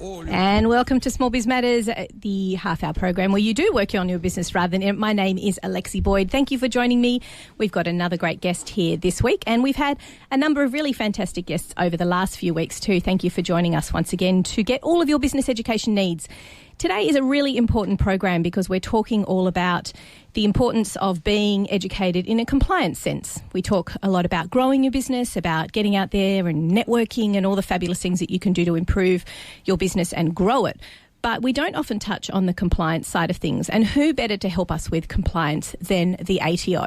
And welcome to Small Biz Matters, the half-hour program where you do work on your business rather than... My name is Alexi Boyd. Thank you for joining me. We've got another great guest here this week, and we've had a number of really fantastic guests over the last few weeks too. Thank you for joining us once again to get all of your business education needs. Today is a really important program because we're talking all about the importance of being educated in a compliance sense. We talk a lot about growing your business, about getting out there and networking and all the fabulous things that you can do to improve your business and grow it. But we don't often touch on the compliance side of things, and who better to help us with compliance than the ATO?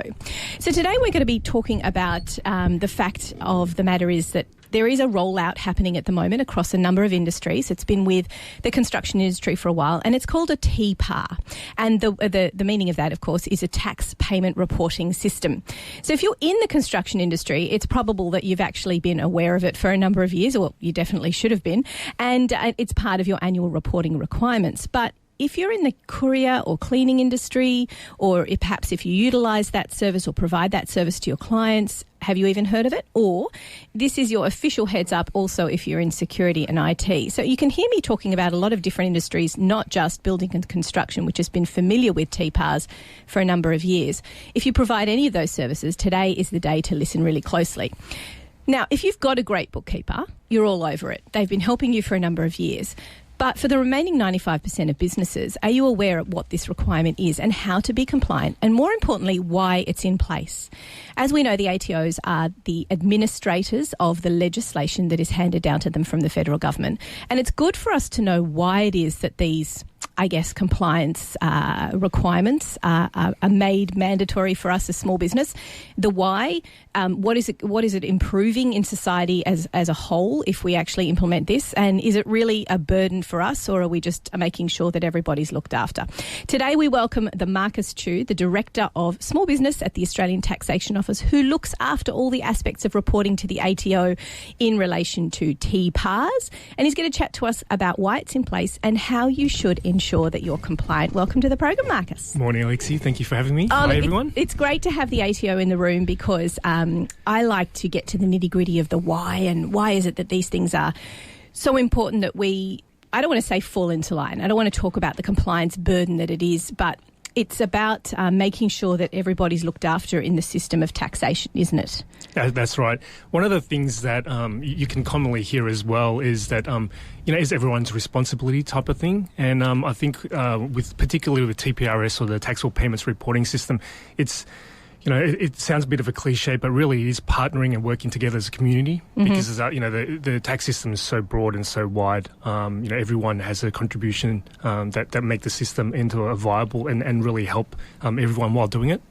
So today we're going to be talking about the fact of the matter is that there is a rollout happening at the moment across a number of industries. It's been with the construction industry for a while, and it's called a TPAR. And the meaning of that, of course, is a tax payment reporting system. So if you're in the construction industry, it's probable that you've actually been aware of it for a number of years, or you definitely should have been, and it's part of your annual reporting requirements. But if you're in the courier or cleaning industry, or perhaps if you utilise that service or provide that service to your clients, have you even heard of it? Or this is your official heads up also if you're in security and IT. So you can hear me talking about a lot of different industries, not just building and construction, which has been familiar with TPARs for a number of years. If you provide any of those services, today is the day to listen really closely. Now, if you've got a great bookkeeper, you're all over it. They've been helping you for a number of years. But for the remaining 95% of businesses, are you aware of what this requirement is and how to be compliant, and more importantly, why it's in place? As we know, the ATOs are the administrators of the legislation that is handed down to them from the federal government. And it's good for us to know why it is that these, I guess, compliance requirements are made mandatory for us as small business. The why, what is it improving in society as a whole if we actually implement this? And is it really a burden for us, or are we just making sure that everybody's looked after? Today we welcome the Marcus Chu, the Director of Small Business at the Australian Taxation Office, who looks after all the aspects of reporting to the ATO in relation to TPARs. And he's going to chat to us about why it's in place and how you should ensure that you're compliant. Welcome to the program, Marcus. Morning, Alexi. Thank you for having me. Hi, everyone. It's great to have the ATO in the room because I like to get to the nitty-gritty of the why, and why is it that these things are so important that I don't want to say fall into line. I don't want to talk about the compliance burden that it is, but it's about making sure that everybody's looked after in the system of taxation, isn't it? That's right. One of the things that you can commonly hear as well is that, is everyone's responsibility type of thing. And I think particularly with TPRS, or the Taxable Payments Reporting System, it's... it sounds a bit of a cliche, but really it is partnering and working together as a community, because the tax system is so broad and so wide. Everyone has a contribution that make the system into a viable and really help everyone while doing it.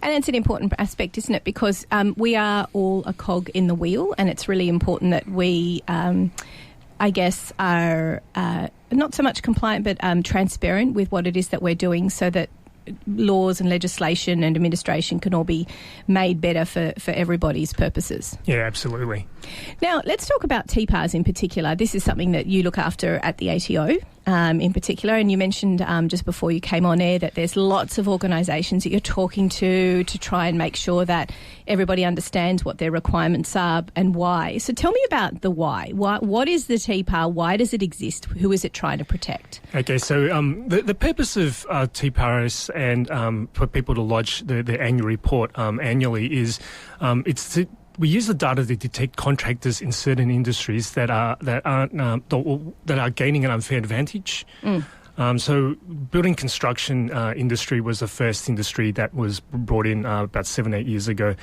And it's an important aspect, isn't it? Because we are all a cog in the wheel, and it's really important that we, I guess, are not so much compliant, but transparent with what it is that we're doing, so that laws and legislation and administration can all be made better for everybody's purposes. Yeah, absolutely. Now, let's talk about TPARs in particular. This is something that you look after at the ATO in particular, and you mentioned just before you came on air that there's lots of organisations that you're talking to try and make sure that everybody understands what their requirements are and why. So tell me about the why. What is the TPAR? Why does it exist? Who is it trying to protect? Okay, so the purpose of TPARS and for people to lodge their annual report annually is we use the data to detect contractors in certain industries that are gaining an unfair advantage. So building construction industry was the first industry that was brought in about 7-8 years ago.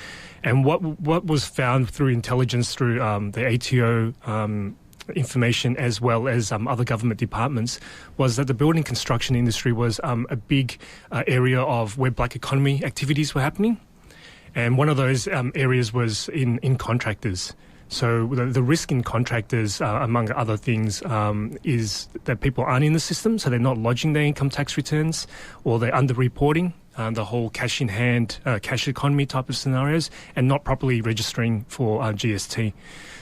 And what was found through intelligence through the ATO information, as well as other government departments, was that the building construction industry was a big area of where black economy activities were happening. And one of those areas was in contractors. So the risk in contractors, among other things, is that people aren't in the system, so they're not lodging their income tax returns, or they're under-reporting the whole cash-in-hand, cash economy type of scenarios, and not properly registering for GST.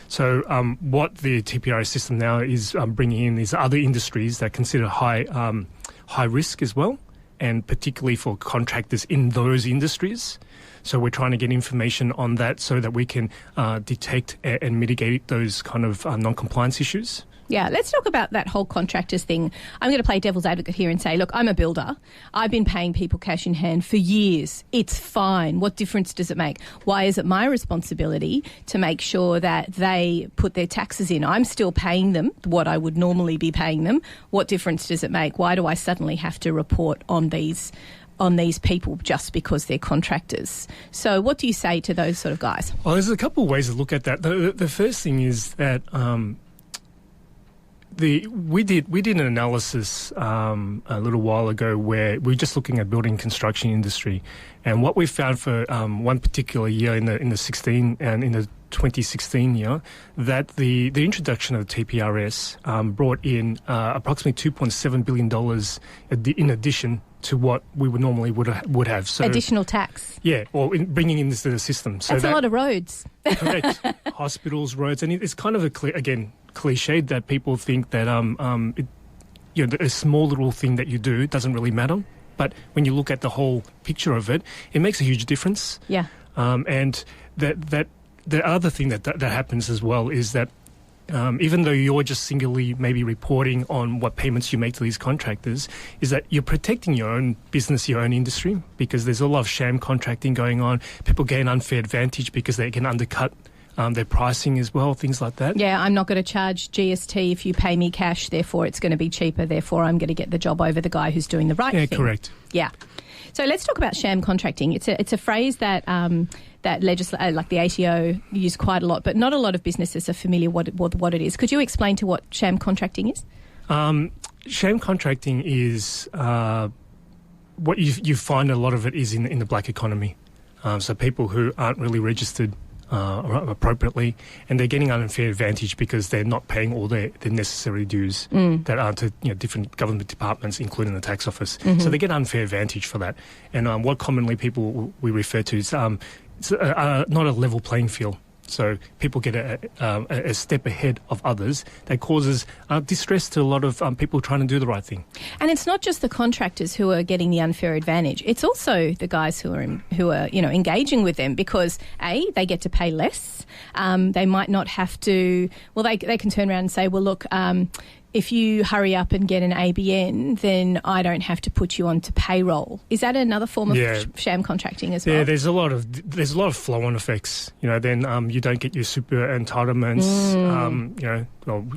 So what the TPAR system now is bringing in is other industries that consider high risk as well, and particularly for contractors in those industries. So we're trying to get information on that so that we can detect and mitigate those kind of non-compliance issues. Yeah, let's talk about that whole contractors thing. I'm going to play devil's advocate here and say, look, I'm a builder. I've been paying people cash in hand for years. It's fine. What difference does it make? Why is it my responsibility to make sure that they put their taxes in? I'm still paying them what I would normally be paying them. What difference does it make? Why do I suddenly have to report on these people just because they're contractors? So what do you say to those sort of guys? Well, there's a couple of ways to look at that. The first thing is that we did an analysis a little while ago where we were just looking at building construction industry, and what we found for one particular year in the 2016 year, that the introduction of the TPRS brought in approximately $2.7 billion in addition to what we would normally would have. So additional tax. Yeah, or bringing into the system. So that's a lot of roads. Correct. Hospitals, roads, and it's kind of cliched that people think that a small little thing that you do doesn't really matter. But when you look at the whole picture of it, it makes a huge difference. Yeah. And that the other thing that happens as well is that even though you're just singularly maybe reporting on what payments you make to these contractors, is that you're protecting your own business, your own industry, because there's a lot of sham contracting going on. People gain unfair advantage because they can undercut their pricing as well, things like that. Yeah, I'm not going to charge GST if you pay me cash, therefore it's going to be cheaper, therefore I'm going to get the job over the guy who's doing the right thing. Yeah, correct. Yeah. So let's talk about sham contracting. It's a phrase that like the ATO use quite a lot, but not a lot of businesses are familiar what it is. Could you explain to what sham contracting is? Sham contracting is what you find a lot of it is in the black economy. So people who aren't really registered appropriately, and they're getting an unfair advantage because they're not paying all their necessary dues that are to different government departments, including the tax office. Mm-hmm. So they get an unfair advantage for that. And what commonly we refer to is it's not a level playing field. So people get a step ahead of others that causes distress to a lot of people trying to do the right thing. And it's not just the contractors who are getting the unfair advantage. It's also the guys who are engaging with them because they get to pay less. They might not have to. Well, they can turn around and say, well, look. If you hurry up and get an ABN, then I don't have to put you onto payroll. Is that another form of sham contracting as well? Yeah, there's a lot of flow-on effects. Then you don't get your super entitlements.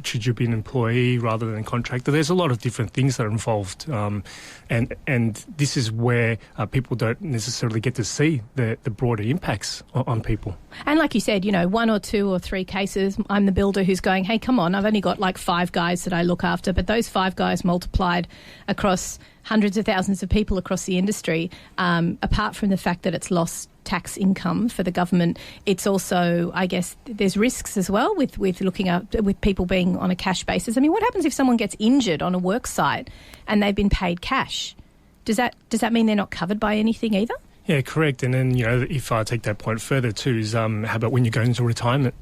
Should you be an employee rather than a contractor? There's a lot of different things that are involved, and this is where people don't necessarily get to see the broader impacts on people. And like you said, 1 or 2 or 3 cases. I'm the builder who's going, hey, come on, I've only got like 5 guys that I look after, but those 5 guys multiplied across hundreds of thousands of people across the industry, apart from the fact that it's lost tax income for the government, it's also, I guess, there's risks as well with looking at with people being on a cash basis. I mean, what happens if someone gets injured on a work site and they've been paid cash? Does that mean they're not covered by anything either? Yeah, correct. And then, if I take that point further too, is how about when you go into retirement?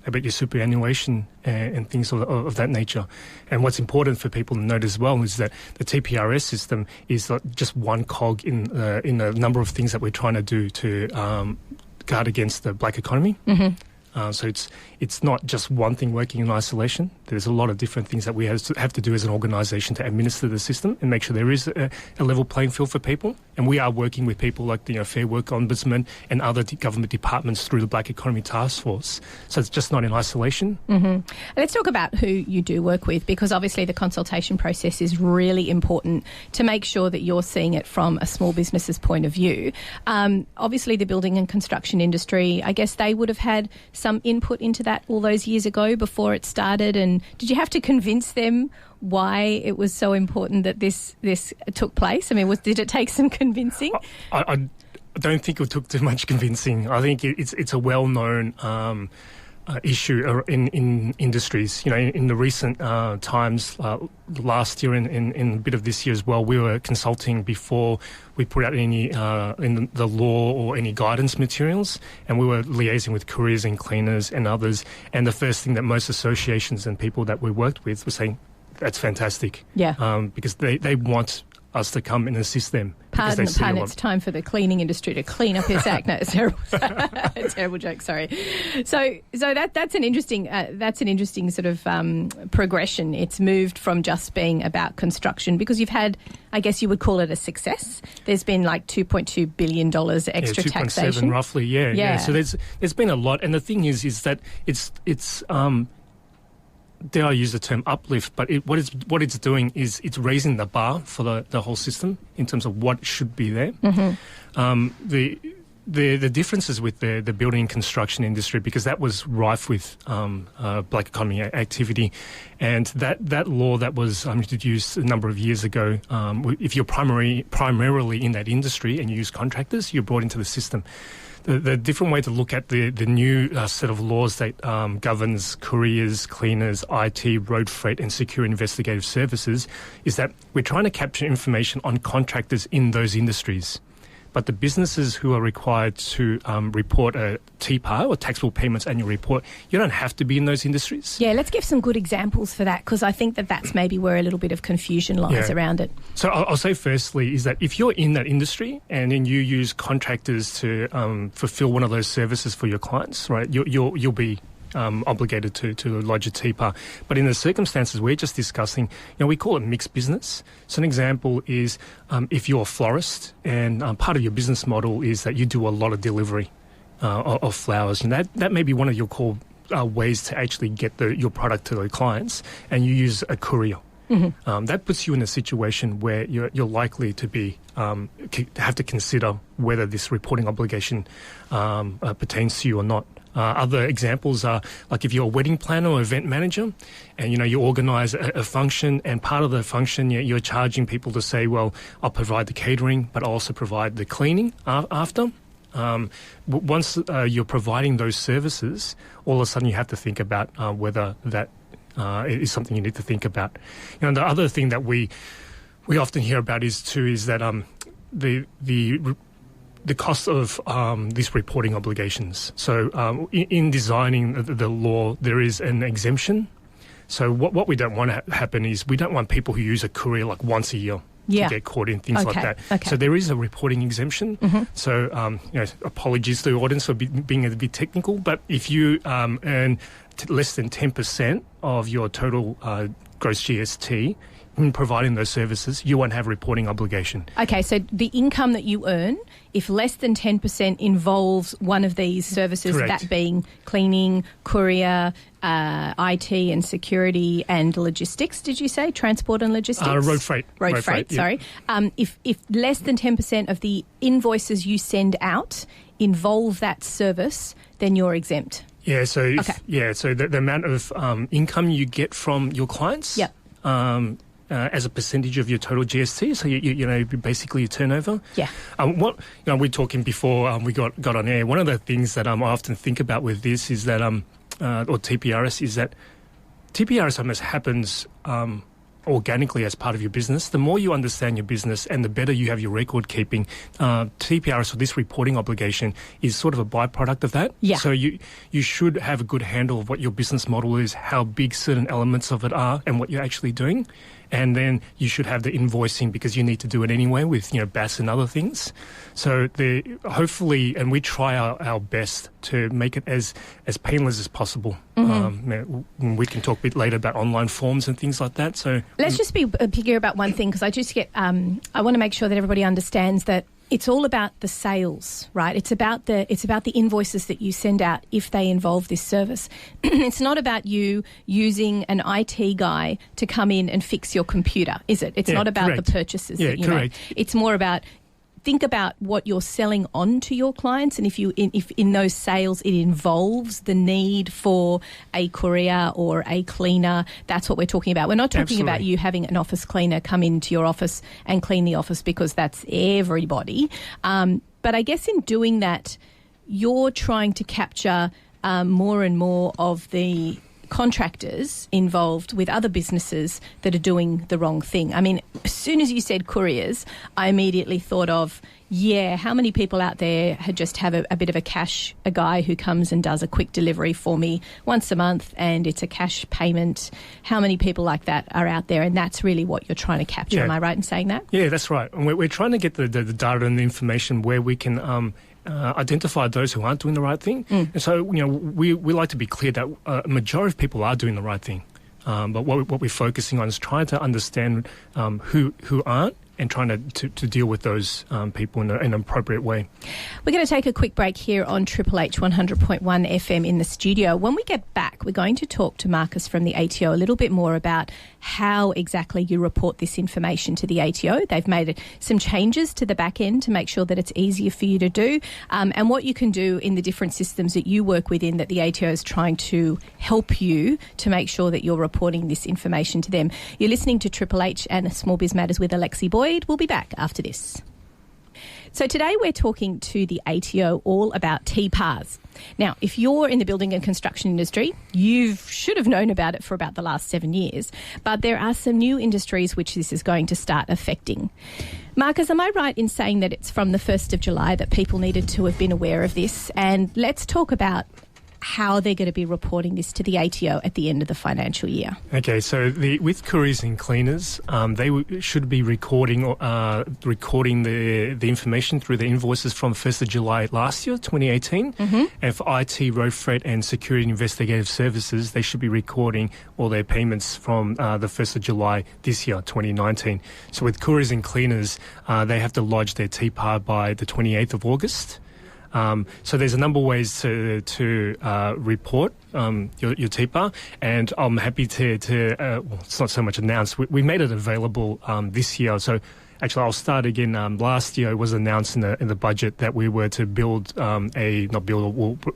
About your superannuation and things of that nature. And what's important for people to note as well is that the TPRS system is just one cog in a number of things that we're trying to do to guard against the black economy. Mm-hmm. So it's not just one thing working in isolation. There's a lot of different things that we have to do as an organisation to administer the system and make sure there is a level playing field for people. And we are working with people like the Fair Work Ombudsman and other government departments through the Black Economy Task Force. So it's just not in isolation. Mm-hmm. Let's talk about who you do work with, because obviously the consultation process is really important to make sure that you're seeing it from a small business's point of view. Obviously the building and construction industry, I guess they would have had some input into that all those years ago before it started. And did you have to convince them why it was so important that this took place? I mean, did it take some convincing? I don't think it took too much convincing. I think it's a well-known issue in industries. In the recent times, last year and a bit of this year as well, we were consulting before we put out any in the law or any guidance materials, and we were liaising with couriers and cleaners and others. And the first thing that most associations and people that we worked with were saying, that's fantastic. Yeah. Because they want us to come and assist them. Pardon the pun, it's time for the cleaning industry to clean up its act. No, it's terrible. Terrible joke, sorry. So that's an interesting sort of progression. It's moved from just being about construction, because you've had, I guess you would call it a success. There's been like $2.2 billion extra taxation. 2.7 roughly, yeah. So there's been a lot. And the thing is that it's dare I use the term uplift, but what it's doing is it's raising the bar for the whole system in terms of what should be there. The differences with the building and construction industry, because that was rife with black economy activity, and that law that was introduced a number of years ago, if you're primarily in that industry and you use contractors, you're brought into the system. The different way to look at the new set of laws that governs couriers, cleaners, IT, road freight and secure investigative services is that we're trying to capture information on contractors in those industries. But the businesses who are required to report a TPAR, or taxable payments annual report, you don't have to be in those industries. Yeah, let's give some good examples for that, because I think that's maybe where a little bit of confusion lies around it. So I'll say firstly is that if you're in that industry and then you use contractors to fulfill one of those services for your clients, right, you'll be obligated to lodge a TPAR. But in the circumstances we're just discussing, we call it mixed business. So an example is if you're a florist and part of your business model is that you do a lot of delivery of flowers, and that may be one of your core ways to actually get your product to the clients, and you use a courier. That puts you in a situation where you're likely to be have to consider whether this reporting obligation pertains to you or not. Other examples are like if you're a wedding planner or event manager and, you organise a function, and part of the function you're charging people to say, well, I'll provide the catering, but I'll also provide the cleaning after. Once you're providing those services, all of a sudden you have to think about whether that is something you need to think about. The other thing that we often hear about is that the cost of these reporting obligations. So in designing the law, there is an exemption. So what we don't want to happen is we don't want people who use a courier like once a year to get caught in things like that. So there is a reporting exemption. So apologies to the audience for being a bit technical, but if you earn less than 10% of your total gross GST in providing those services, you won't have reporting obligation. Okay, so the income that you earn, if less than 10% involves one of these services, Correct. that being cleaning, courier, IT and security and logistics, did you say? Transport and logistics? Road freight. Road freight, sorry. If less than 10% of the invoices you send out involve that service, then you're exempt. Yeah, so so the amount of income you get from your clients as a percentage of your total GST, so you basically your turnover. Yeah. We're talking before we got on air. One of the things that I often think about with this is that or TPRS is that TPRS almost happens organically as part of your business. The more you understand your business and the better you have your record keeping, TPRS, or this reporting obligation, is sort of a byproduct of that. Yeah. So you should have a good handle of what your business model is, how big certain elements of it are, and what you're actually doing. And then you should have the invoicing, because you need to do it anyway with BAS and other things. So hopefully, and we try our best to make it as painless as possible. We can talk a bit later about online forms and things like that. So let's just be clear about one thing, because I just get I want to make sure that everybody understands that it's all about the sales, right? It's about the invoices that you send out if they involve this service. It's not about you using an IT guy to come in and fix your computer, is it? It's not about correct. the purchases that you make. It's more about think about what you're selling on to your clients, and if in those sales it involves the need for a courier or a cleaner, that's what we're talking about. We're not talking about you having an office cleaner come into your office and clean the office, because that's everybody. But I guess in doing that, you're trying to capture more and more of the contractors involved with other businesses that are doing the wrong thing. I mean, as soon as you said couriers, I immediately thought of, how many people out there just have a bit of a guy who comes and does a quick delivery for me once a month and it's a cash payment. How many people like that are out there? And that's really what you're trying to capture. Yeah. Am I right in saying that? Yeah, that's right. And we're trying to get the data and the information where we can identify those who aren't doing the right thing. And so, we like to be clear that a majority of people are doing the right thing. But what we're focusing on is trying to understand who aren't, and trying to deal with those people in an appropriate way. We're going to take a quick break here on Triple H 100.1 FM in the studio. When we get back, we're going to talk to Marcus from the ATO a little bit more about how exactly you report this information to the ATO. They've made some changes to the back end to make sure that it's easier for you to do, and what you can do in the different systems that you work within that the ATO is trying to help you to make sure that you're reporting this information to them. You're listening to Triple H and Small Biz Matters with Alexi Boyd. We'll be back after this. So today we're talking to the ATO all about TPARs. Now, if you're in the building and construction industry, you should have known about it for about the last 7 years. But there are some new industries which this is going to start affecting. Marcus, am I right in saying that it's from the 1st of July that people needed to have been aware of this? And let's talk about how they're going to be reporting this to the ATO at the end of the financial year. Okay, so with couriers and cleaners, they should be recording the information through the invoices from 1st of July last year, 2018. And for IT, road freight and security investigative services, they should be recording all their payments from the 1st of July this year, 2019. So with couriers and cleaners, they have to lodge their TPAR by the 28th of August. So there's a number of ways to report your TPAR, and I'm happy to it's not so much announced. We made it available this year. So actually, I'll start again. Last year, it was announced in the budget that we were to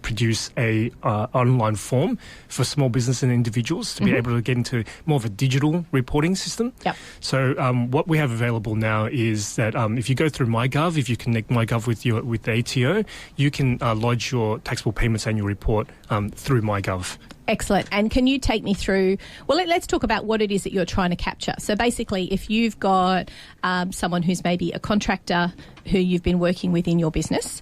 produce a online form for small business and individuals to be able to get into more of a digital reporting system. Yep. So what we have available now is that if you go through MyGov, if you connect MyGov with the ATO, you can lodge your taxable payments annual report through MyGov. Excellent. And can you take me through, let's talk about what it is that you're trying to capture. So basically, if you've got someone who's maybe a contractor who you've been working with in your business,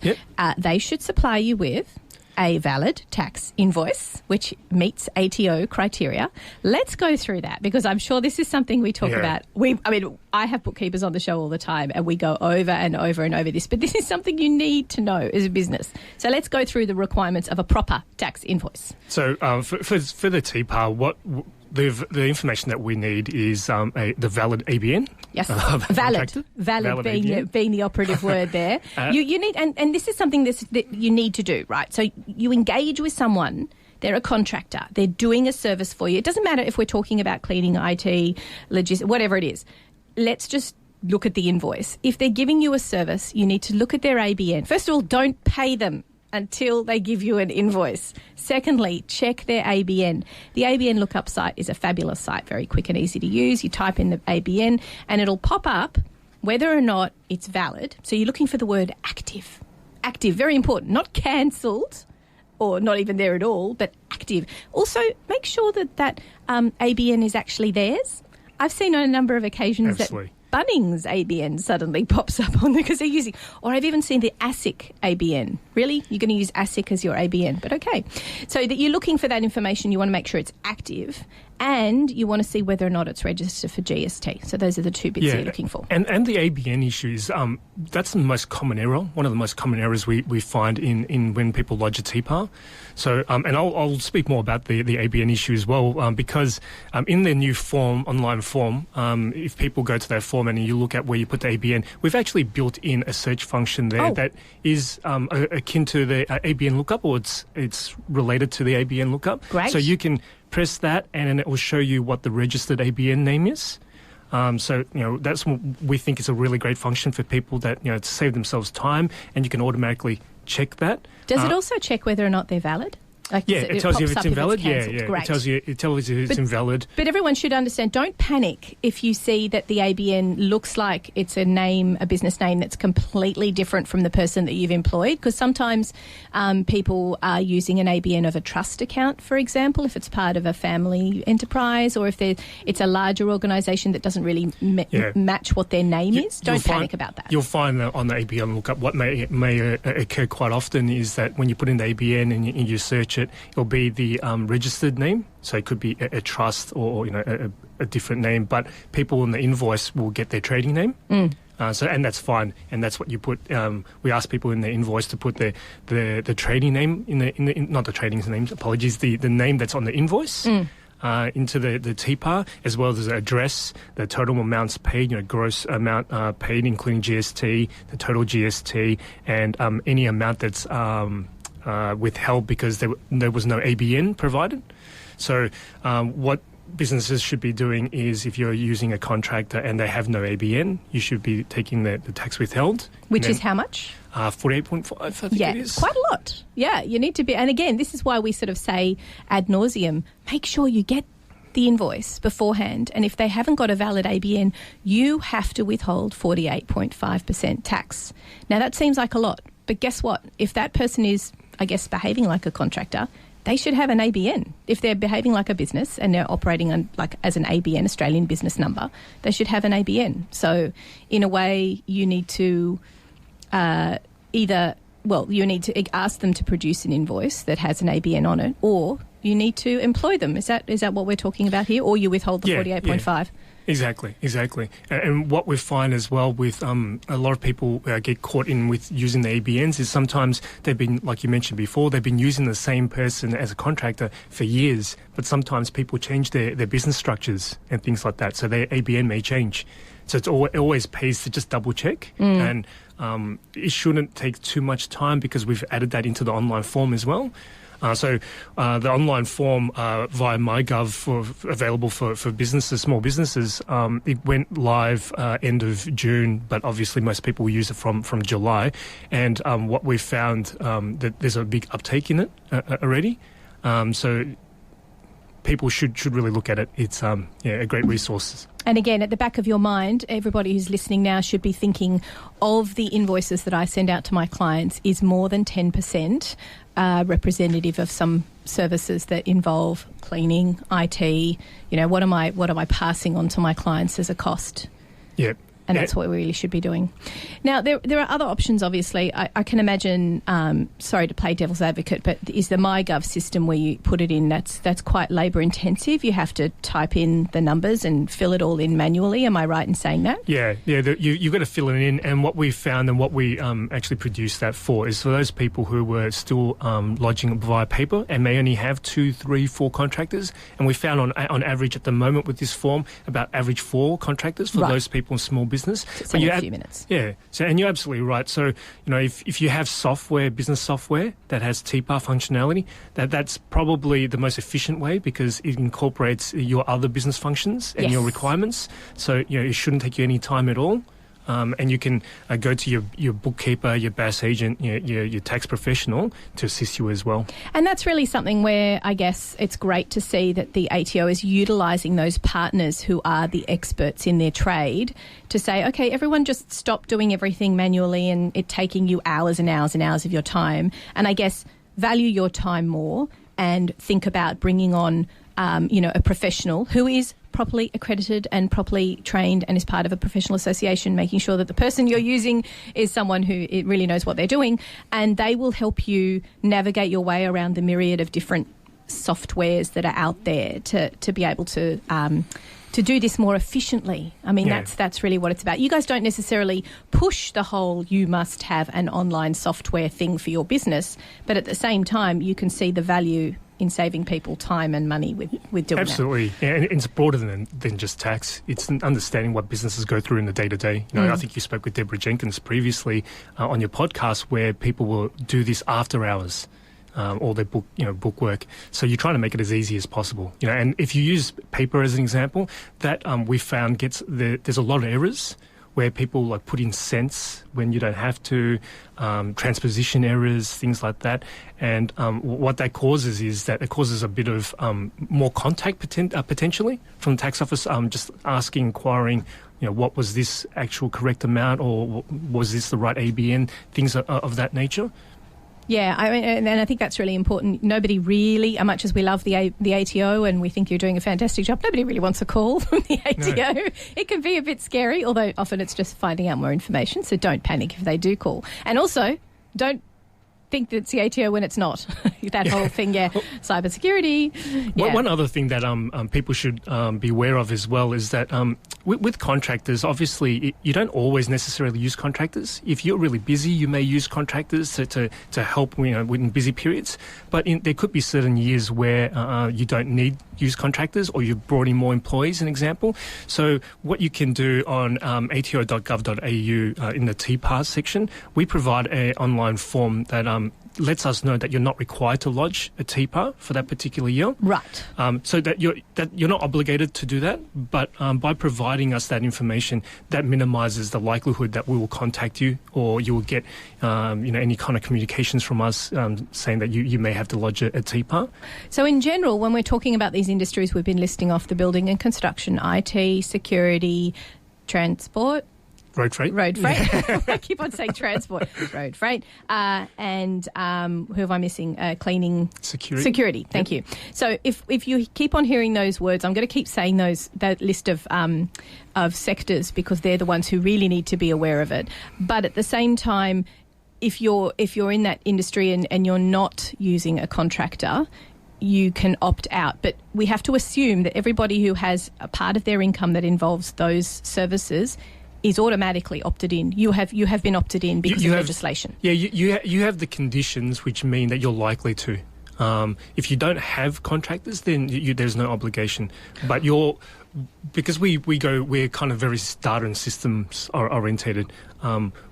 they should supply you with a valid tax invoice, which meets ATO criteria. Let's go through that, because I'm sure this is something we talk about. I have bookkeepers on the show all the time, and we go over and over and over this, but this is something you need to know as a business. So let's go through the requirements of a proper tax invoice. So for the TPAR, the information that we need is the valid ABN. Yes, valid being the operative word there. You need, and this is something that you need to do, right? So you engage with someone. They're a contractor. They're doing a service for you. It doesn't matter if we're talking about cleaning, IT, logistics, whatever it is. Let's just look at the invoice. If they're giving you a service, you need to look at their ABN. First of all, don't pay them until they give you an invoice. Secondly, check their ABN. The ABN lookup site is a fabulous site, very quick and easy to use. You type in the ABN and it'll pop up whether or not it's valid. So you're looking for the word active. Active, very important, not cancelled or not even there at all, but active. Also, make sure that ABN is actually theirs. I've seen on a number of occasions Absolutely. that Bunnings ABN suddenly pops up on there because they're using, or I've even seen the ASIC ABN. Really? You're going to use ASIC as your ABN, but okay. So that you're looking for that information, you want to make sure it's active, and you want to see whether or not it's registered for GST. So those are the two bits that you're looking for. And the ABN issue is, that's the most common error, one of the most common errors we find in when people lodge a TPAR. So, and I'll speak more about the ABN issue as well, because in their new form, online form, if people go to that form and you look at where you put the ABN, we've actually built in a search function there that is akin to the ABN lookup, or it's related to the ABN lookup. Great. So you can press that and then it will show you what the registered ABN name is. So, that's what we think is a really great function for people that, to save themselves time, and you can automatically check that. Does it also check whether or not they're valid? Like, Yeah, it tells you if it's invalid. Great. It tells you it's invalid. But everyone should understand, don't panic if you see that the ABN looks like it's a business name that's completely different from the person that you've employed, because sometimes people are using an ABN of a trust account, for example, if it's part of a family enterprise, or if it's a larger organisation that doesn't really match what their name is. Don't panic about that. You'll find that on the ABN lookup, what may occur quite often is that when you put in the ABN and you search it, it'll be the registered name. So it could be a trust or a different name, but people in the invoice will get their trading name. And that's fine, and that's what you put. We ask people in the invoice to put the trading name not the trading name. Apologies, the name that's on the invoice. Into the TPAR, as well as the address, the total amounts paid, gross amount paid, including GST, the total GST, and any amount that's withheld because there was no ABN provided. So what businesses should be doing is, if you're using a contractor and they have no ABN, you should be taking the tax withheld. Which is how much? 48.5, I think it is. Quite a lot. Yeah, you need to be. And again, this is why we sort of say ad nauseum, make sure you get the invoice beforehand. And if they haven't got a valid ABN, you have to withhold 48.5% tax. Now, that seems like a lot. But guess what? If that person is, I guess, behaving like a contractor, they should have an ABN. If they're behaving like a business and they're operating as an ABN, Australian business number, they should have an ABN. So in a way, you need to you need to ask them to produce an invoice that has an ABN on it, or you need to employ them. Is that what we're talking about here? Or you withhold the 48.5? Exactly. And what we find as well with a lot of people get caught in with using the ABNs is sometimes they've been, like you mentioned before, they've been using the same person as a contractor for years, but sometimes people change their business structures and things like that, so their ABN may change. So it always pays to just double check, and it shouldn't take too much time because we've added that into the online form as well. So the online form via MyGov available for businesses, small businesses, it went live end of June, but obviously most people use it from July. And what we've found that there's a big uptake in it already. So people should really look at it. It's a great resource. And again, at the back of your mind, everybody who's listening now should be thinking of the invoices that I send out to my clients is more than 10% representative of some services that involve cleaning, IT. What am I passing on to my clients as a cost? Yeah. And that's what we really should be doing. Now, there are other options, obviously. I can imagine, sorry to play devil's advocate, but is the MyGov system where you put it in, that's quite labour intensive. You have to type in the numbers and fill it all in manually. Am I right in saying that? Yeah. You've got to fill it in. And what we found and what we actually produced that for is for those people who were still lodging via paper and may only have 2, 3, 4 contractors. And we found on average at the moment with this form about average 4 contractors for those people in small business. It's only a few minutes. Yeah. So, and you're absolutely right. So, if you have business software that has TPAR functionality, that's probably the most efficient way because it incorporates your other business functions and your requirements. So, it shouldn't take you any time at all. And you can go to your bookkeeper, your BAS agent, your tax professional to assist you as well. And that's really something where I guess it's great to see that the ATO is utilising those partners who are the experts in their trade to say, okay, everyone just stop doing everything manually and it taking you hours and hours and hours of your time. And I guess value your time more and think about bringing on, a professional who is properly accredited and properly trained and is part of a professional association, making sure that the person you're using is someone who really knows what they're doing, and they will help you navigate your way around the myriad of different softwares that are out there to be able to do this more efficiently. I mean, that's really what it's about. You guys don't necessarily push the whole you must have an online software thing for your business, but at the same time, you can see the value in saving people time and money with doing Absolutely. that. Yeah, and it's broader than just tax. It's understanding what businesses go through in the day-to-day. I think you spoke with Deborah Jenkins previously on your podcast where people will do this after hours. Or their book work. So you're trying to make it as easy as possible. And if you use paper as an example, that we found there's a lot of errors where people like put in cents when you don't have to, transposition errors, things like that. And what that causes is that it causes a bit of more contact potentially from the tax office, just asking, inquiring, what was this actual correct amount, or was this the right ABN, things of that nature. Yeah, and I think that's really important. Nobody really, as much as we love the ATO and we think you're doing a fantastic job, nobody really wants a call from the ATO. No. It can be a bit scary, although often it's just finding out more information, so don't panic if they do call. And also, don't think that it's the ATO when it's not. That whole thing, cybersecurity. Yeah. One other thing that people should be aware of as well is that with contractors, obviously, you don't always necessarily use contractors. If you're really busy, you may use contractors to help within busy periods. But there could be certain years where you don't use contractors, or you've brought in more employees, an example. So what you can do on ato.gov.au in the TPAR section, we provide an online form that lets us know that you're not required to lodge a TPAR for that particular year. Right. So that you're not obligated to do that, but by providing us that information, that minimises the likelihood that we will contact you, or you will get any kind of communications from us saying that you may have to lodge a TPAR. So in general, when we're talking about these industries we've been listing off, the building and construction, IT, security, transport, Road freight. Yeah. I keep on saying transport. Road freight. And who have I missing? Cleaning. Security. Thank you. So if you keep on hearing those words, I'm going to keep saying that list of sectors, because they're the ones who really need to be aware of it. But at the same time, if you're in that industry and you're not using a contractor, you can opt out. But we have to assume that everybody who has a part of their income that involves those services is automatically opted in. You have been opted in because of legislation. Yeah, you have the conditions which mean that you're likely to. If you don't have contractors, then there's no obligation. But because we're kind of very data and systems orientated.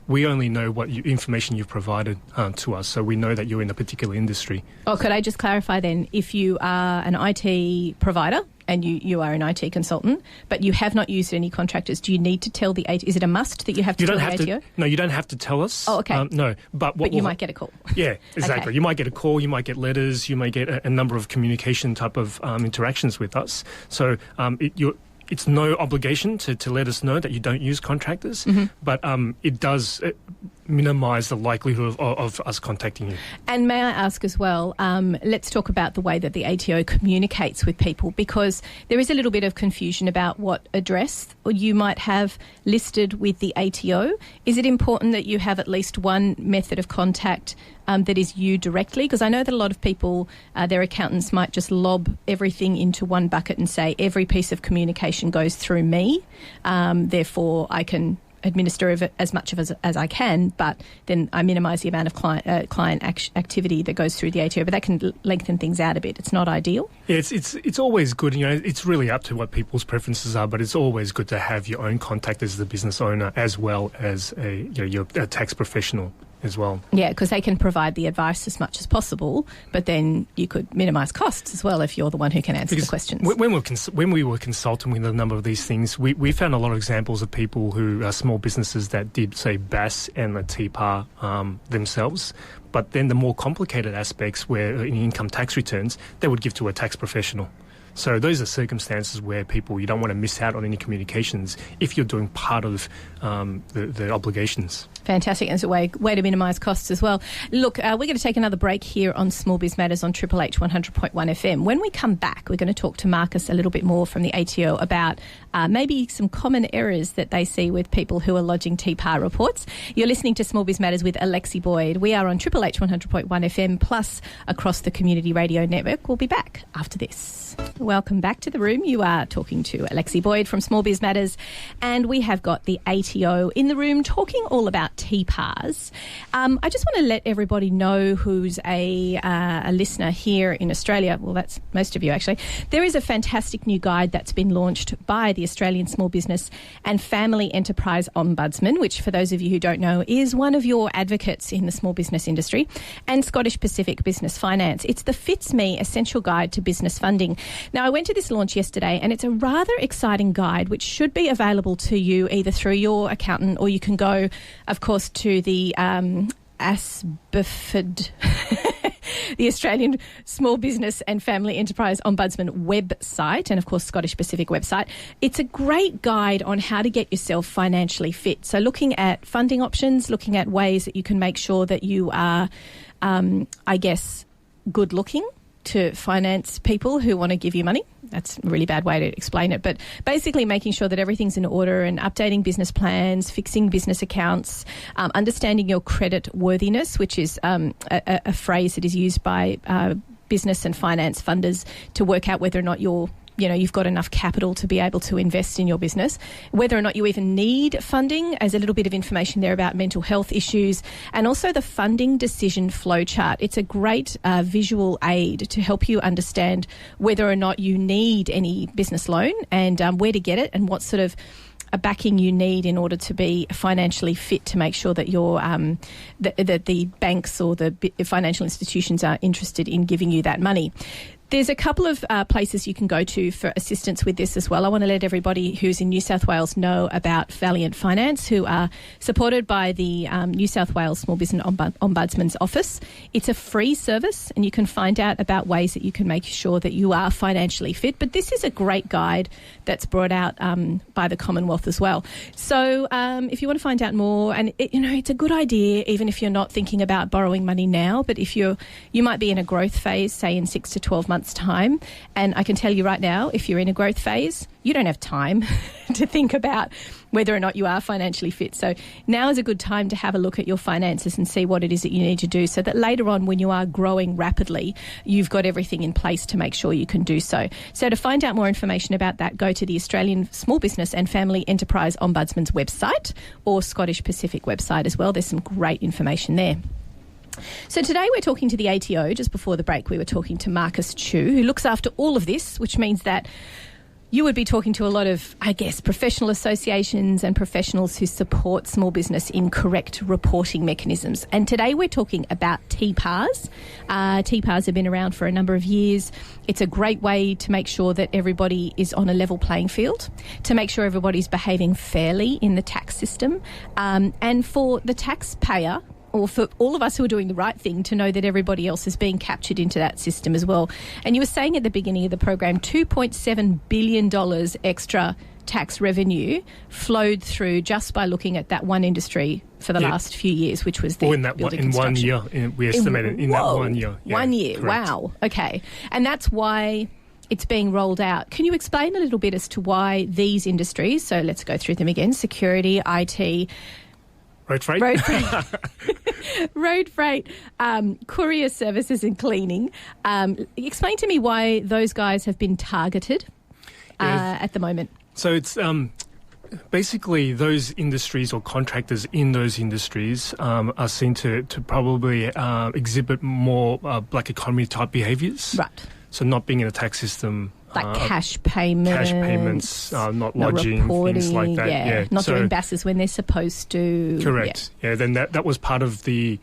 We only know what information you've provided to us, so we know that you're in a particular industry. Oh, could I just clarify then? If you are an IT provider and you are an IT consultant, but you have not used any contractors, do you need to tell the ATO? Is it a must that you have to tell the ATO? No, you don't have to tell us. Oh, okay. No, but you might get a call. Yeah, exactly. Okay. You might get a call, you might get letters, you may get a number of communication type of interactions with us. So it's no obligation to let us know that you don't use contractors, but it does minimise the likelihood of us contacting you. And may I ask as well, let's talk about the way that the ATO communicates with people, because there is a little bit of confusion about what address you might have listed with the ATO. Is it important that you have at least one method of contact that is you directly? Because I know that a lot of people, their accountants might just lob everything into one bucket and say every piece of communication goes through me, therefore I can administer it as much of as I can, but then I minimise the amount of client activity that goes through the ATO. But that can lengthen things out a bit. It's not ideal. Yeah, it's always good. It's really up to what people's preferences are, but it's always good to have your own contact as the business owner, as well as your tax professional as well. Yeah, because they can provide the advice as much as possible, but then you could minimise costs as well if you're the one who can answer the questions. When we were consulting with a number of these things, we found a lot of examples of people who are small businesses that did, say, BAS and the TPAR themselves, but then the more complicated aspects where in income tax returns, they would give to a tax professional. So those are circumstances where you don't want to miss out on any communications if you're doing part of the obligations. Fantastic. And it's a way to minimise costs as well. Look, we're going to take another break here on Small Biz Matters on Triple H 100.1 FM. When we come back, we're going to talk to Marcus a little bit more from the ATO about maybe some common errors that they see with people who are lodging TPAR reports. You're listening to Small Biz Matters with Alexi Boyd. We are on Triple H 100.1 FM plus across the Community Radio Network. We'll be back after this. Welcome back to the room. You are talking to Alexi Boyd from Small Biz Matters, and we have got the ATO in the room talking all about TPARs. I just want to let everybody know who's a listener here in Australia. Well, that's most of you, actually. There is a fantastic new guide that's been launched by the Australian Small Business and Family Enterprise Ombudsman, which, for those of you who don't know, is one of your advocates in the small business industry, and Scottish Pacific Business Finance. It's the Fits Me Essential Guide to Business Funding. Now, I went to this launch yesterday, and it's a rather exciting guide which should be available to you either through your accountant, or you can go, of course, to the ASBFD, the Australian Small Business and Family Enterprise Ombudsman website, and of course Scottish Pacific website. It's a great guide on how to get yourself financially fit. So looking at funding options, looking at ways that you can make sure that you are, good looking to finance people who want to give you money. That's a really bad way to explain it. But basically making sure that everything's in order and updating business plans, fixing business accounts, understanding your credit worthiness, which is a phrase that is used by business and finance funders to work out whether or not you've got enough capital to be able to invest in your business, whether or not you even need funding, as a little bit of information there about mental health issues, and also the funding decision flow chart. It's a great visual aid to help you understand whether or not you need any business loan and where to get it and what sort of a backing you need in order to be financially fit to make sure that you're that the banks or the financial institutions are interested in giving you that money. There's a couple of places you can go to for assistance with this as well. I want to let everybody who's in New South Wales know about Valiant Finance, who are supported by the New South Wales Small Business Ombudsman's Office. It's a free service, and you can find out about ways that you can make sure that you are financially fit. But this is a great guide that's brought out by the Commonwealth as well. So if you want to find out more, and it's a good idea, even if you're not thinking about borrowing money now, but if you might be in a growth phase, say in 6 to 12 months time, and I can tell you right now, if you're in a growth phase, you don't have time to think about whether or not you are financially fit. So now is a good time to have a look at your finances and see what it is that you need to do, so that later on, when you are growing rapidly, you've got everything in place to make sure you can do so. So to find out more information about that, go to the Australian Small Business and Family Enterprise Ombudsman's website, or Scottish Pacific website as well. There's some great information there. So today we're talking to the ATO. Just before the break, we were talking to Marcus Chu, who looks after all of this, which means that you would be talking to a lot of, professional associations and professionals who support small business in correct reporting mechanisms. And today we're talking about TPARs. TPARs have been around for a number of years. It's a great way to make sure that everybody is on a level playing field, to make sure everybody's behaving fairly in the tax system, and for the taxpayer, or for all of us who are doing the right thing, to know that everybody else is being captured into that system as well. And you were saying at the beginning of the program, $2.7 billion extra tax revenue flowed through just by looking at that one industry for the last few years, which was the building construction. 1 year. We estimated in that 1 year. Yeah, 1 year. Correct. Wow. Okay. And that's why it's being rolled out. Can you explain a little bit as to why these industries, so let's go through them again, security, IT, Road freight, courier services and cleaning. Explain to me why those guys have been targeted at the moment. So it's basically those industries or contractors in those industries are seen to probably exhibit more black economy type behaviours. Right. So not being in a tax system. Like cash payments, not lodging, things like that. Yeah. Not doing BASs when they're supposed to. Correct. Yeah. Then that was part of the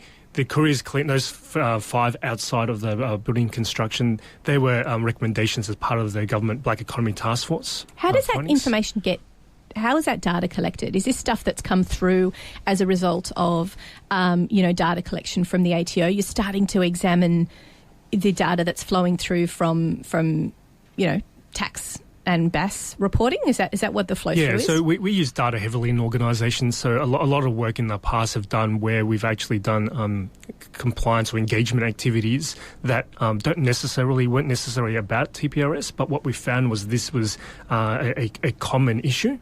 couriers clean. Those 5 outside of the building construction, they were recommendations as part of the government Black Economy Task Force. How does that information how is that data collected? Is this stuff that's come through as a result of, data collection from the ATO? You're starting to examine the data that's flowing through from tax and BAS reporting? Is that what the flow through is? Yeah, so we use data heavily in organisations. So a lot of work in the past have done where we've actually done compliance or engagement activities that weren't necessarily about TPRS, but what we found was this was a common issue.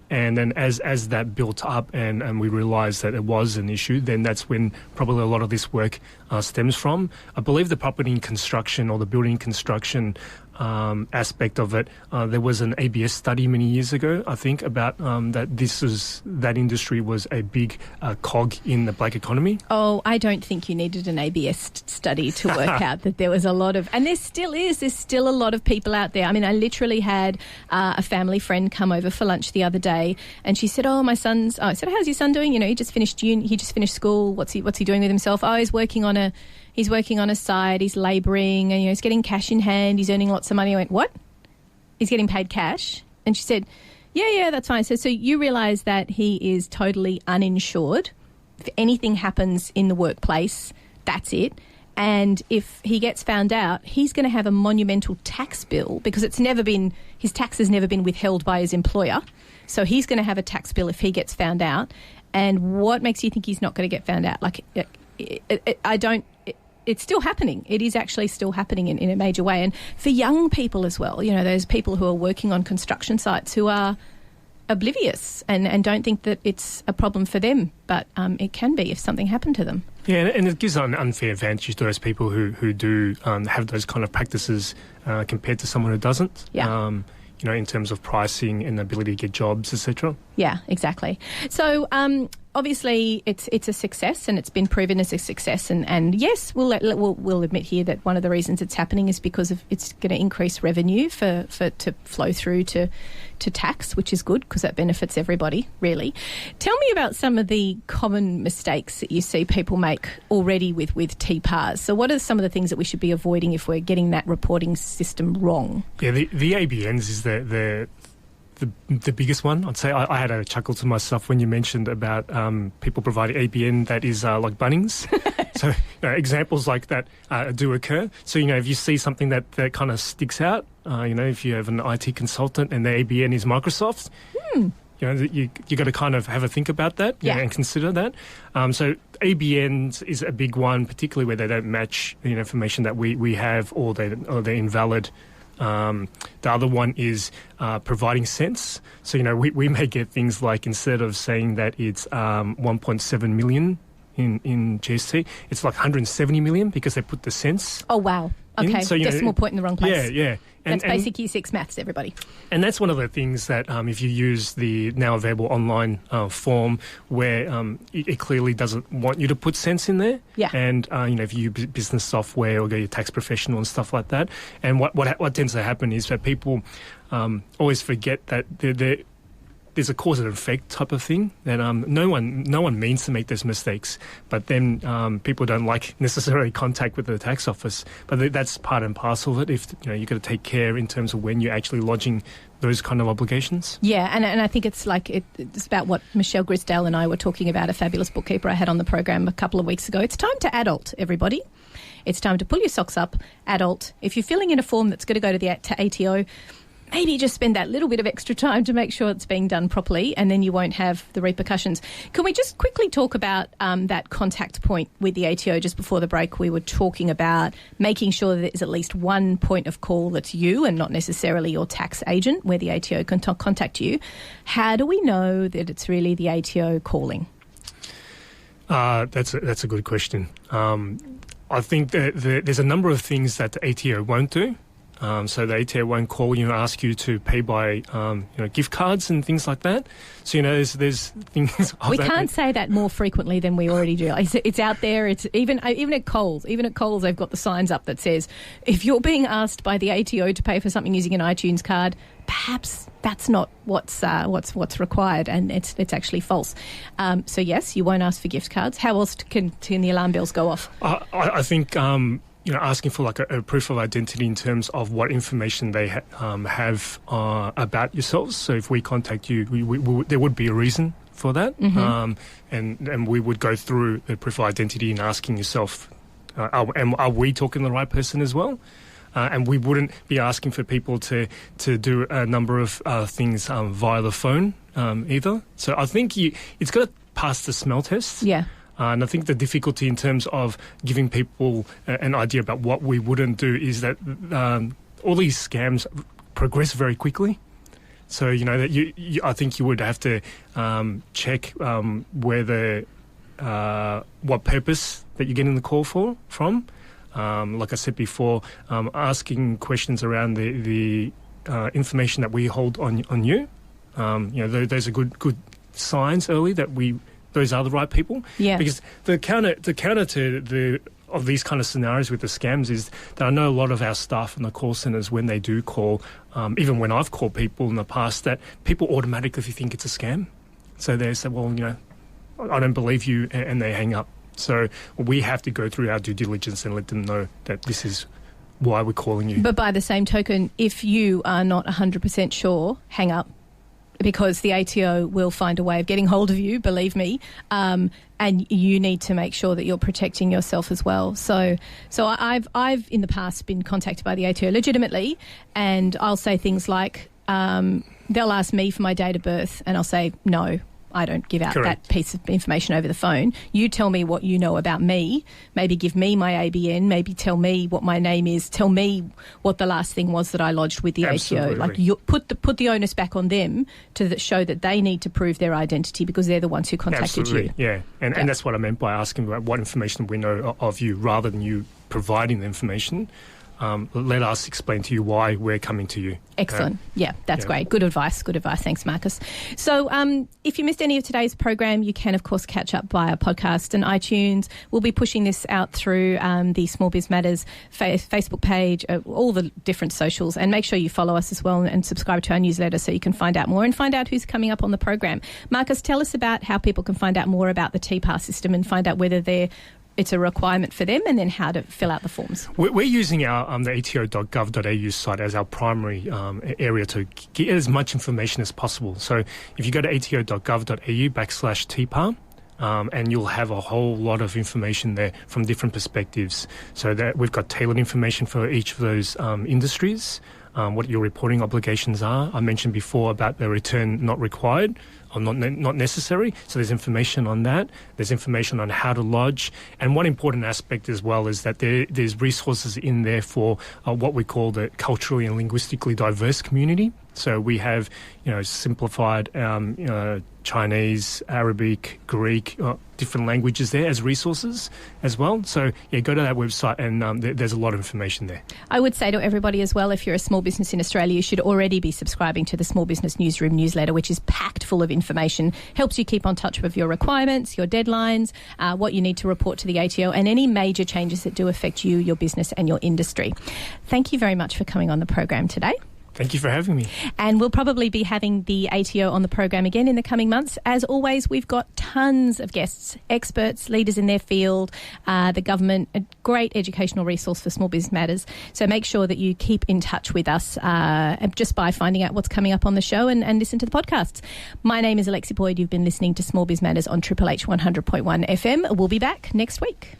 And then as that built up and we realised that it was an issue, then that's when probably a lot of this work stems from. I believe the property construction or the building construction aspect of it. There was an ABS study many years ago, I think, about that industry was a big cog in the black economy. Oh, I don't think you needed an ABS study to work out that there was a lot of, and there's still a lot of people out there. I mean, I literally had a family friend come over for lunch the other day, and she said, I said, how's your son doing? He just finished school. What's he doing with himself? Oh, he's working on a site, he's labouring, and he's getting cash in hand, he's earning lots of money. I went, what? He's getting paid cash? And she said, yeah, that's fine. So you realise that he is totally uninsured. If anything happens in the workplace, that's it. And if he gets found out, he's going to have a monumental tax bill because his tax has never been withheld by his employer. So he's going to have a tax bill if he gets found out. And what makes you think he's not going to get found out? It's still happening. It is actually still happening in a major way. And for young people as well, those people who are working on construction sites who are oblivious and don't think that it's a problem for them, but it can be if something happened to them. Yeah, and it gives an unfair advantage to those people who do have those kind of practices compared to someone who doesn't. Yeah. In terms of pricing and ability to get jobs, etc. Yeah, exactly. So obviously it's a success, and it's been proven as a success. And yes, we'll admit here that one of the reasons it's happening is because of it's going to increase revenue to flow through to tax, which is good because that benefits everybody, really. Tell me about some of the common mistakes that you see people make already with TPARs. So what are some of the things that we should be avoiding if we're getting that reporting system wrong? Yeah, the ABNs is the biggest one. I'd say I had a chuckle to myself when you mentioned about people providing ABN that is like Bunnings. So examples like that do occur. So, if you see something that kind of sticks out, if you have an IT consultant and the ABN is Microsoft, you got to kind of have a think about that and consider that. So ABNs is a big one, particularly where they don't match the information that we have or they're invalid. The other one is providing cents. So, we may get things like instead of saying that it's 1.7 million in GST, it's like 170 million because they put the cents. Oh, wow. Okay, so, decimal point in the wrong place. Yeah. That's basic Year 6 maths, everybody. And that's one of the things that if you use the now available online form where it clearly doesn't want you to put cents in there. Yeah. And, if you use business software or go your tax professional and stuff like that. And what tends to happen is that people always forget that there's a cause and effect type of thing that no one means to make those mistakes, but then people don't like necessarily contact with the tax office. But that's part and parcel of it. If you've got to take care in terms of when you're actually lodging those kind of obligations. Yeah, and I think it's about what Michelle Grisdale and I were talking about, a fabulous bookkeeper I had on the program a couple of weeks ago. It's time to adult, everybody. It's time to pull your socks up, adult. If you're filling in a form that's going to go to ATO, maybe just spend that little bit of extra time to make sure it's being done properly, and then you won't have the repercussions. Can we just quickly talk about that contact point with the ATO? Just before the break, we were talking about making sure that there's at least one point of call that's you and not necessarily your tax agent where the ATO can contact you. How do we know that it's really the ATO calling? That's a good question. I think that there's a number of things that the ATO won't do. So the ATO won't call you and ask you to pay by gift cards and things like that. So there's things. We can't say that more frequently than we already do. It's out there. It's even at Coles. Even at Coles, they've got the signs up that says if you're being asked by the ATO to pay for something using an iTunes card, perhaps that's not what's required, and it's actually false. So yes, you won't ask for gift cards. How else can the alarm bells go off? I think. Asking for like a proof of identity in terms of what information they have about yourselves. So if we contact you, we there would be a reason for that, and we would go through the proof of identity and asking yourself, are we talking to the right person as well? And we wouldn't be asking for people to do a number of things via the phone either. So I think it's got to pass the smell test. Yeah. And I think the difficulty in terms of giving people an idea about what we wouldn't do is that all these scams progress very quickly. So, that I think you would have to check whether what purpose that you're getting the call from. like I said before, asking questions around the information that we hold on you. Those are good signs early that those are the right people. Yeah. Because the counter to of these kind of scenarios with the scams is that I know a lot of our staff in the call centres, when they do call, even when I've called people in the past, that people automatically think it's a scam. So they say, well, I don't believe you, and they hang up. So we have to go through our due diligence and let them know that this is why we're calling you. But by the same token, if you are not 100% sure, hang up, because the ATO will find a way of getting hold of you, believe me, and you need to make sure that you're protecting yourself as well. So I've in the past been contacted by the ATO legitimately, and I'll say things like, they'll ask me for my date of birth, and I'll say, no, I don't give out Correct. that piece of information over the phone. You tell me what you know about me. Maybe give me my ABN. Maybe tell me what my name is. Tell me what the last thing was that I lodged with the Absolutely. ATO. Like, you put the onus back on them to show that they need to prove their identity, because they're the ones who contacted Absolutely. you. Yeah, and that's what I meant by asking about what information we know of you, rather than you providing the information. Let us explain to you why we're coming to you. Excellent. Yeah, that's great. Good advice. Thanks, Marcus. So if you missed any of today's program, you can, of course, catch up via podcast and iTunes. We'll be pushing this out through the Small Biz Matters Facebook page, all the different socials, and make sure you follow us as well and subscribe to our newsletter so you can find out more and find out who's coming up on the program. Marcus, tell us about how people can find out more about the TPAR system and find out whether it's a requirement for them, and then how to fill out the forms. We're using our the ato.gov.au site as our primary area to get as much information as possible. So if you go to ato.gov.au/TPAR, and you'll have a whole lot of information there from different perspectives. So that we've got tailored information for each of those industries, what your reporting obligations are. I mentioned before about the return not required or not necessary. So there's information on that. There's information on how to lodge. And one important aspect as well is that there's resources in there for what we call the culturally and linguistically diverse community. So we have, simplified Chinese, Arabic, Greek, different languages there as resources as well. So, go to that website, and there's a lot of information there. I would say to everybody as well, if you're a small business in Australia, you should already be subscribing to the Small Business Newsroom newsletter, which is packed full of information, helps you keep on touch with your requirements, your deadlines, what you need to report to the ATO, and any major changes that do affect you, your business and your industry. Thank you very much for coming on the program today. Thank you for having me. And we'll probably be having the ATO on the program again in the coming months. As always, we've got tons of guests, experts, leaders in their field, the government, a great educational resource for Small Biz Matters. So make sure that you keep in touch with us just by finding out what's coming up on the show and listen to the podcasts. My name is Alexi Boyd. You've been listening to Small Biz Matters on Triple H 100.1 FM. We'll be back next week.